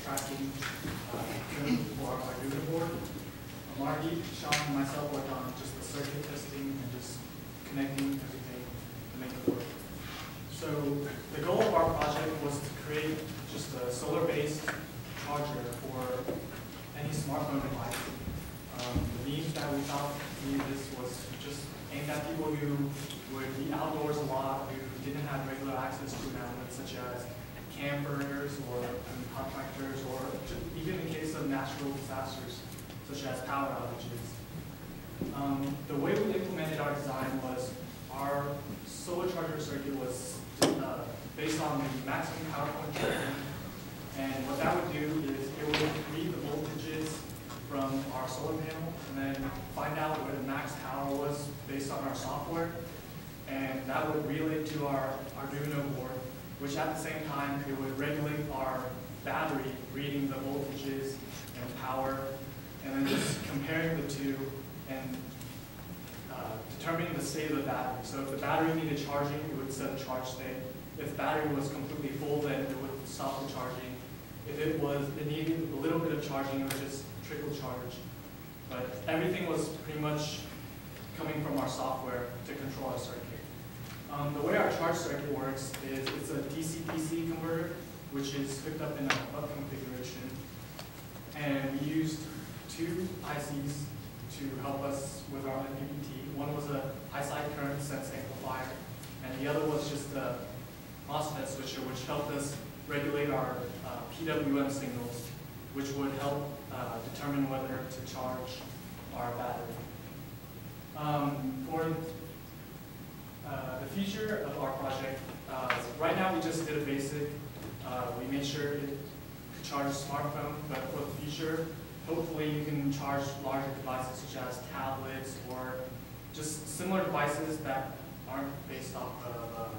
tracking code for our Arduino board. Marty, Sean, and myself worked on just the circuit testing and just connecting everything to make it work. So the goal of our project was to create just a solar-based charger for any smartphone device. The needs that we thought needed this was just aimed at people who would be outdoors a lot, who didn't have regular access to an outlet, such as campers or contractors, or even in case of natural disasters, such as power outages. The way we implemented our design was our solar charger circuit was based on the maximum power point tracking. And what that would do is it would read the voltages from our solar panel and then find out where the max power was based on our software. And that would relay to our Arduino board, which at the same time it would regulate our battery, reading the voltages and power, and then just comparing the two and determining the state of the battery. So if the battery needed charging, it would set a charge state. If the battery was completely full, then it would stop the charging. If it needed a little bit of charging, it would just trickle charge. But everything was pretty much coming from our software to control our circuit. The way our charge circuit works is it's a DC-DC converter, which is hooked up in a hub configuration. And we used two ICs to help us with our MPPT. One was a high-side current sense amplifier, and the other was just a MOSFET switcher, which helped us regulate our PWM signals, which would help determine whether to charge our battery. For the future of our project, right now we just did a basic. We made sure it could charge a smartphone, but for the future, hopefully you can charge larger devices such as tablets or just similar devices that aren't based off of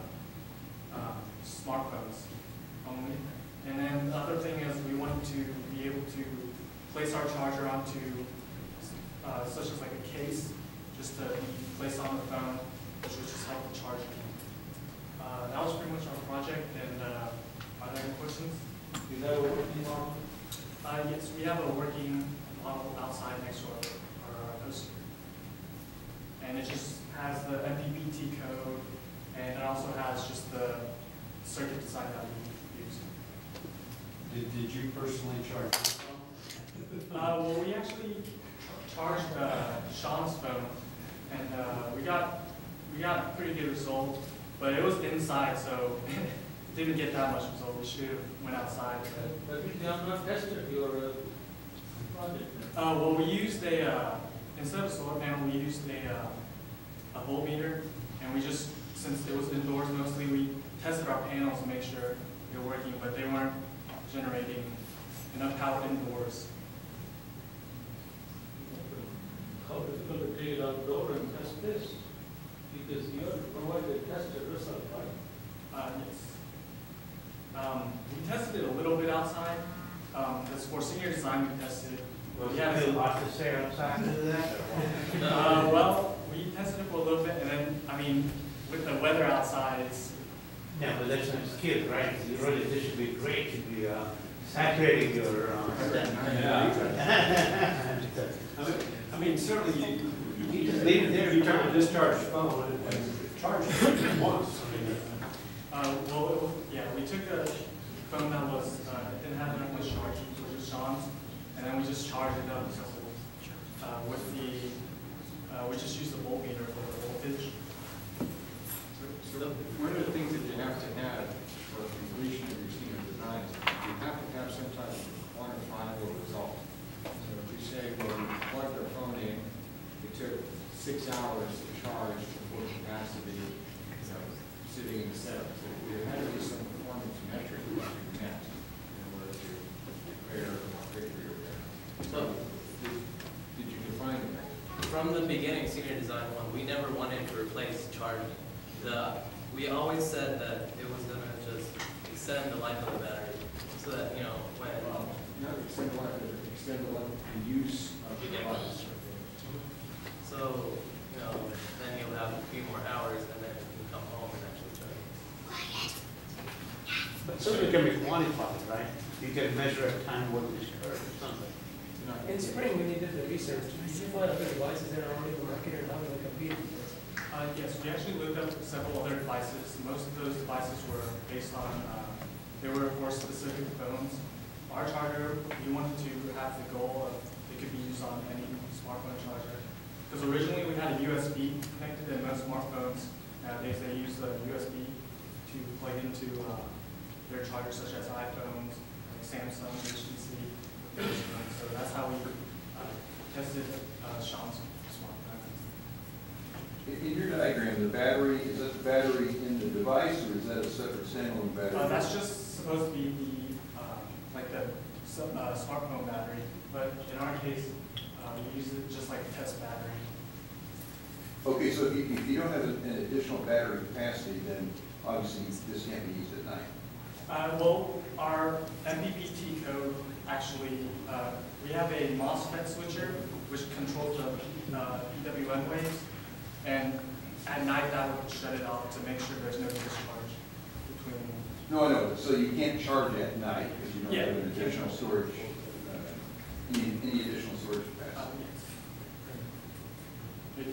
smartphones only. And then the other thing is we wanted to be able to place our charger onto such as like a case, just to be placed on the phone, which would just help the charging. That was pretty much our project, and are there any questions? Is that a working model? Yes, we have a working model outside next to our poster. And it just has the MPPT code, and it also has just the circuit design that we used. Did you personally charge your phone? Well, we actually charged Sean's phone, and we got a pretty good result, but it was inside, so it didn't get that much result. We should have went outside. But you have not tested your project. Well, we used instead of a solar panel, we used a voltmeter, and we just, since it was indoors mostly, we tested our panels to make sure they were working, but they weren't generating enough power indoors. How difficult to take it outdoor and test this? Because you have to provide a tested result, right? Yes. We tested it a little bit outside. Because for senior design, we tested it. Was there a lot to say outside of that? Well, we tested it for a little bit, and then, I mean, with the weather outside, it's... No, but that's not skill, right? You really, this should be great to be saturating your... I mean, certainly you need to leave it there. You turn a discharged phone and charge it once. Well, yeah, we took a phone that was didn't have enough charge, which was Sean's, and then we just charged it up with the we just used the voltmeter for the voltage. So one of the things that you have to have for completion of your senior designs, you have to have some type of quantifiable result. So if you say, well, we plugged our phone in, it took 6 hours to charge before capacity, sitting in the setup. So there had to be some performance metric that you met in order to compare or figure your repair. So did you define it? From the beginning, senior design one, we never wanted to replace charging. We always said that it was going to just extend the life of the battery, so that when not extend the life, extend the use of the device. So then you'll have a few more hours, and then you can come home and actually charge. But something can be quantified, right? You can measure a time what discharge or something. In spring, when you did the research, did you find other devices that are already in the market, or how do they compete with this? Yes, we actually looked up several other devices. Most of those devices were based on, they were for specific phones. Our charger, we wanted to have the goal of it could be used on any smartphone charger. Because originally we had a USB connected, and most smartphones nowadays they use the USB to plug into their chargers, such as iPhones, like Samsung, HTC. So that's how we tested Sean's smartphone. In your diagram, the battery, is that the battery in the device, or is that a separate standalone battery? That's just supposed to be the like the smartphone battery, but in our case, we use it just like a test battery. Okay, so if you don't have an additional battery capacity, then obviously this can't be used at night. Well, our MPPT code actually, we have a MOSFET switcher which controls the PWM waves, and at night that would shut it off to make sure there's no discharge between. No, I know, so you can't charge at night because you don't Yeah, have an you can't additional charge. storage, any additional storage capacity. Yes.